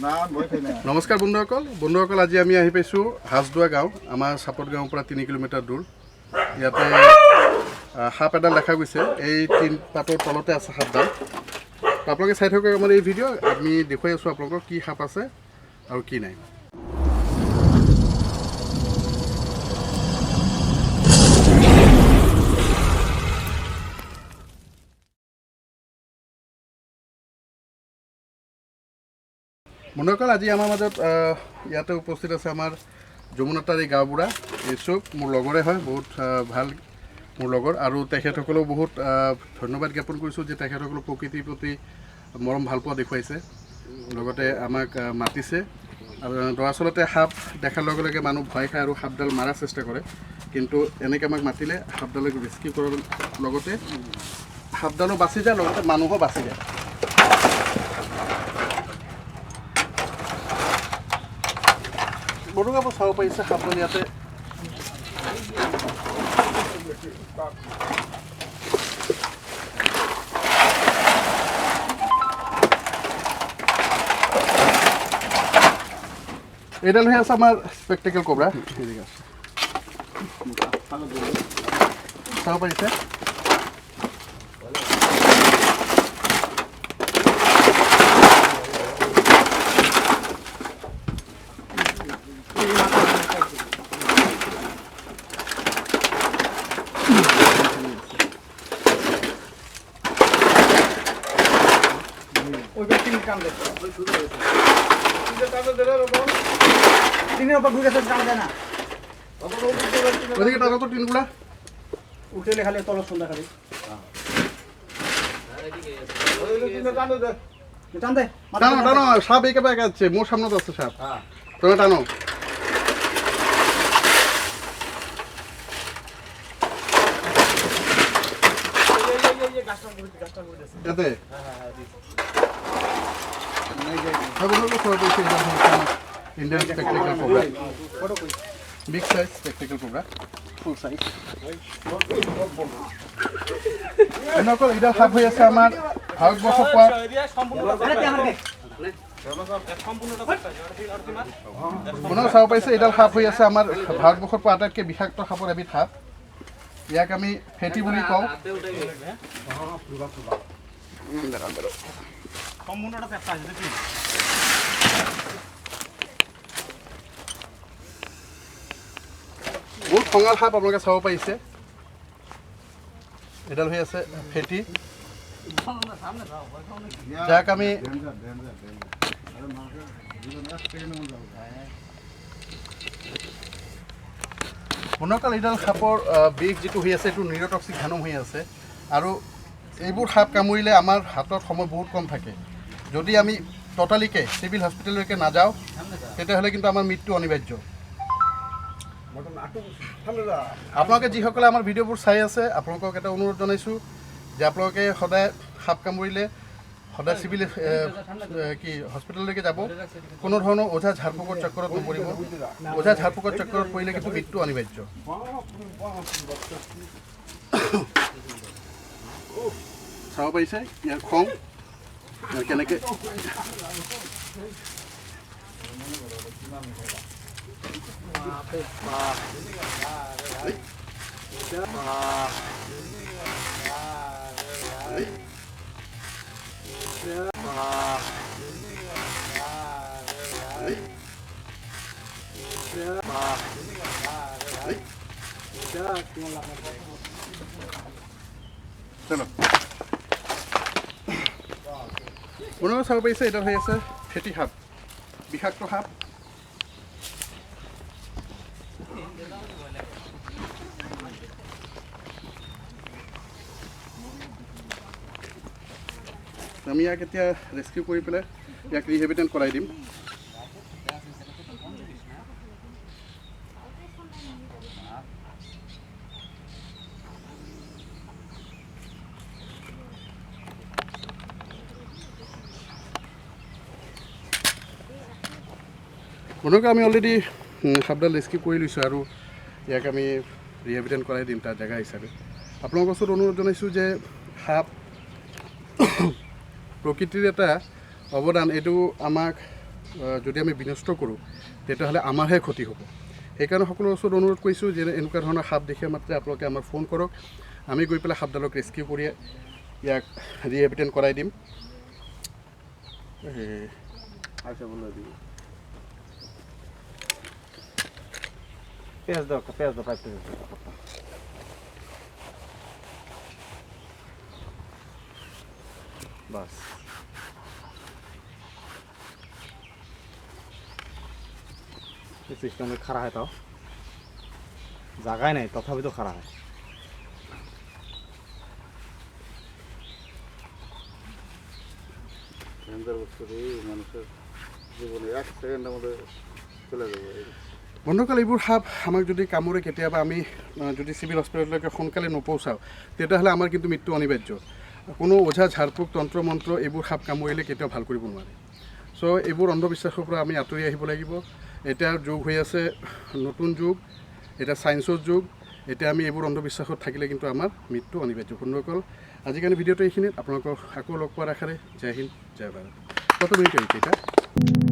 নমস্কাৰ বন্ধুসকল আজি আমি আহি পাইছোঁ হাজদোৱা গাঁও আমাৰ চাপত গাঁৱৰ পৰা 3 কিলোমিটাৰ দূৰ ইয়াতে সাপ এডাল দেখা গৈছে এই তিন পাতৰ তলতে আছে সাপডাল আপোনালোকে চাই থাকক আমাৰ এই ভিডিঅ' আমি দেখুৱাই আছোঁ আপোনালোকক কি সাপ আছে আৰু কি নাই বন্ধুসকল আজি আমাৰ মাজত ইয়াতে উপস্থিত আছে আমাৰ যমুনাতাৰী গাঁওবুঢ়া ইছুক মোৰ লগৰে হয় বহুত ভাল মোৰ লগৰ আৰু তেখেতসকলেও বহুত ধন্যবাদ জ্ঞাপন কৰিছোঁ যে তেখেতসকলে প্ৰকৃতিৰ প্ৰতি মৰম ভালপোৱা দেখুৱাইছে লগতে আমাক মাতিছে আৰু দৰাচলতে সাপ দেখাৰ লগে লগে মানুহ ভয় খায় আৰু সাপডাল মাৰাৰ চেষ্টা কৰে কিন্তু এনেকৈ আমাক মাতিলে সাপডালক ৰেস্কিউ কৰাৰ লগতে সাপডালো বাচি যায় লগতে মানুহো বাচি যায় বড়ো কাপোৰ চাব পাৰিছে সাপডাল ইয়াতে এইডাল হৈ আছে আমাৰ স্পেক্টেকেল কোবৰা চাব পাৰিছে উঠেলে খালি তলত সন্ধ্যা খালি টানো সাপ একেবারে যাচ্ছে মোর সামনে আছে সাপ তুমি টানো Indian spectacle cobra. Big size spectacle cobra. Full size. এনেকৈ এটা সাপ হৈ আছে আমাৰ ভাৰতবৰ্ষত পোৱা পুনৰ চাব পাৰিছে এডাল সাপ হৈ আছে আমাৰ ভাৰতবৰ্ষত পোৱা আটাইতকৈ বিষাক্ত সাপৰ এবিধ সাপ ইয়াক আমি ফেটি বুলি কওঁ বহুত খঙাল সাপ আপোনালোকে চাব পাৰিছে এডাল হৈ আছে ফেটি যাক আমি বন্ধুসকল এডাল সাপৰ বিষ যিটো হৈ আছে এইটো নিউৰটক্সিক ভেনম হৈ আছে আৰু এইবোৰ সাপ কামুৰিলে আমাৰ হাতত সময় বহুত কম থাকে যদি আমি ট'টালিকে চিভিল হস্পিটেললৈকে নাযাওঁ তেতিয়াহ'লে কিন্তু আমাৰ মৃত্যু অনিবাৰ্য আপোনালোকে যিসকলে আমাৰ ভিডিঅ'বোৰ চাই আছে আপোনালোকক এটা অনুৰোধ জনাইছোঁ যে আপোনালোকে সদায় সাপ কামুৰিলে সদায় চিভিল হস্পিটেললৈকে যাব কোনো ধৰণৰ ওঝা ঝাৰ ফুকৰ চক্কৰত নপৰিব ওঝা ঝাৰ ফুকৰ চক্কৰত পৰিলে কিন্তু মৃত্যু অনিবাৰ্য চাব পাৰিছে ইয়াৰ খং কেনেকৈ চলো পুনৰ চাব পাৰিছে এটা হৈ আছে ফেটি সাপ বিষাক্ত সাপ আমি ইয়াক এতিয়া ৰেস্কিউ কৰি পেলাই ইয়াক ৰিহেবিটেণ্ট কৰাই দিম বন্ধুকে আমি অলৰেডি সাপডাল ৰেস্কিউ কৰি লৈছোঁ আৰু ইয়াক আমি ৰিহেবিটেণ্ট কৰাই দিম তাৰ জেগা হিচাপে আপোনালোকৰ ওচৰত অনুৰোধ জনাইছোঁ যে সাপ প্ৰকৃতিৰ এটা অৱদান এইটো আমাক যদি আমি বিনষ্ট কৰোঁ তেতিয়াহ'লে আমাৰহে ক্ষতি হ'ব। সেইকাৰণে সকলোৰে ওচৰত অনুৰোধ কৰিছোঁ যে এনেকুৱা ধৰণৰ সাপ দেখে মাত্ৰে আপোনালোকে আমাক ফোন কৰক, আমি গৈ পেলাই সাপডালক ৰেস্কিউ কৰি ইয়াক ৰিহেবিলিটেট কৰাই দিম। পেঁয়াজ দাও পাইপ বাস সিস্টেমে খাড়া হয় তাও জায়গায় নাই তথাপি তো খাড়া হয়। মানুষের জীবনে 1 সেকেন্ডের মধ্যে চলে যাবে। বন্ধুসকল, এইবোৰ সাপ আমাক যদি কামোৰে কেতিয়াবা আমি যদি চিভিল হস্পিটেললৈকে সোনকালে নপহুচাওঁ তেতিয়াহ'লে আমাৰ কিন্তু মৃত্যু অনিবাৰ্য। কোনো ওঝা ঝাৰফুক তন্ত্ৰ মন্ত্ৰ এইবোৰ সাপ কামুৰিলে কেতিয়াও ভাল কৰিব নোৱাৰে। চ' এইবোৰ অন্ধবিশ্বাসৰ পৰা আমি আঁতৰি আহিব লাগিব। এতিয়া যুগ হৈ আছে নতুন যুগ, এতিয়া ছায়েন্সৰ যুগ। এতিয়া আমি এইবোৰ অন্ধবিশ্বাসত থাকিলে কিন্তু আমাৰ মৃত্যু অনিবাৰ্য। বন্ধুসকল, আজিকালি ভিডিঅ'টো এইখিনিত। আপোনালোকক আকৌ লগ পোৱাৰ আশাৰে জয় হিন্দ জয় ভাৰত। কত মিনিট হৈছে এতিয়া?